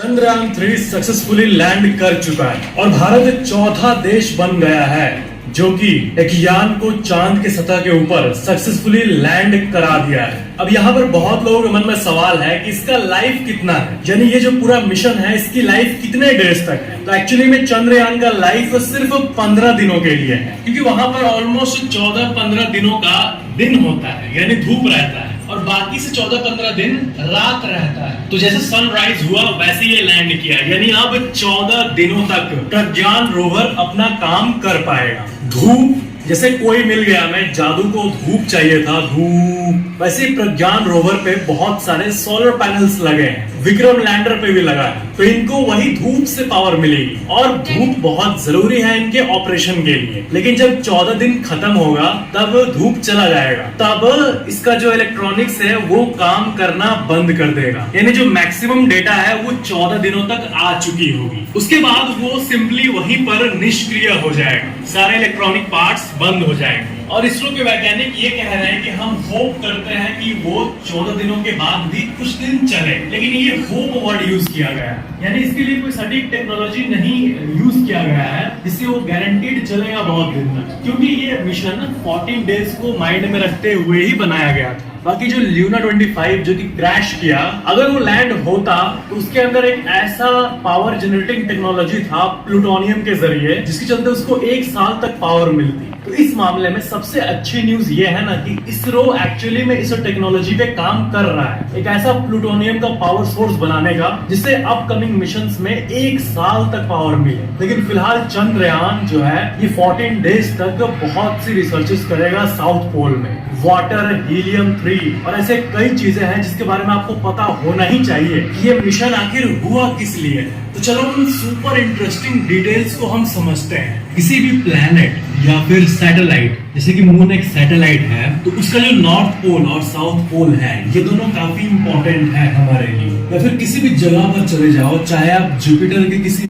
Chandrayaan-3 successfully land कर चुका है और भारत चौथा देश बन गया है जो कि एक यान को चांद के सतह के ऊपर सक्सेसफुली लैंड करा दिया है। अब यहाँ पर बहुत लोगों के मन में सवाल है कि इसका लाइफ कितना है, यानी ये जो पूरा मिशन है इसकी लाइफ कितने डेज तक है। तो एक्चुअली में चंद्रयान का लाइफ सिर्फ 15 दिनों के लिए है, क्योंकि वहां पर ऑलमोस्ट 14-15 दिनों का दिन होता है, यानी धूप रहता है, और बाकी से 14-15 दिन रात रहता है। तो जैसे सनराइज हुआ वैसे ये लैंड किया, यानी अब 14 दिनों तक प्रज्ञान रोवर अपना काम कर पाएगा। धूप जैसे कोई मिल गया, मैं जादू को धूप चाहिए था, धूप, वैसे प्रज्ञान रोवर पे बहुत सारे सोलर पैनल्स लगे हैं, विक्रम लैंडर पे भी लगा है, तो इनको वही धूप से पावर मिलेगी और धूप बहुत जरूरी है इनके ऑपरेशन के लिए। लेकिन जब 14 दिन खत्म होगा तब धूप चला जाएगा, तब इसका जो इलेक्ट्रॉनिक्स है वो काम करना बंद कर देगा, यानी जो मैक्सिमम डेटा है वो 14 दिनों तक आ चुकी होगी। उसके बाद वो सिंपली वहीं पर निष्क्रिय हो जाएगा, सारे इलेक्ट्रॉनिक पार्ट्स बंद हो जाएंगे। और इसरो के वैज्ञानिक ये कह रहे हैं कि हम होप करते हैं कि वो 14 दिनों के बाद भी कुछ दिन चले, लेकिन ये होप वर्ड यूज किया गया है, यानी इसके लिए कोई सटीक टेक्नोलॉजी नहीं यूज किया गया है जिससे वो गारंटीड चलेगा बहुत दिन तक, क्योंकि ये मिशन 14 डेज को माइंड में रखते हुए ही बनाया गया था। बाकी जो ल्यूना 25 जो कि क्रैश किया, अगर वो लैंड होता तो उसके अंदर एक ऐसा पावर जनरेटिंग टेक्नोलॉजी था प्लूटोनियम के जरिए, जिसके चलते उसको 1 साल तक पावर मिलती। तो इस मामले में सबसे अच्छी न्यूज ये है ना कि इसरो एक्चुअली में इस टेक्नोलॉजी पे काम कर रहा है, एक ऐसा प्लूटोनियम का पावर सोर्स बनाने का जिससे अपकमिंग मिशंस में 1 साल तक पावर मिले। लेकिन फिलहाल चंद्रयान जो है ये 14 डेज तक बहुत सी रिसर्चेस करेगा साउथ पोल में, वाटर, हीलियम 3 और ऐसे कई चीजें हैं जिसके बारे में आपको पता होना ही चाहिए कि ये मिशन आखिर हुआ किस लिए। तो चलो उन सुपर इंटरेस्टिंग डिटेल्स को हम समझते हैं। किसी भी प्लैनेट या फिर सैटेलाइट, जैसे कि मून एक सैटेलाइट है, तो उसका जो नॉर्थ पोल और साउथ पोल है ये दोनों काफी इंपॉर्टेंट है हमारे लिए। या फिर किसी भी जगह पर चले जाओ, चाहे आप जुपिटर के किसी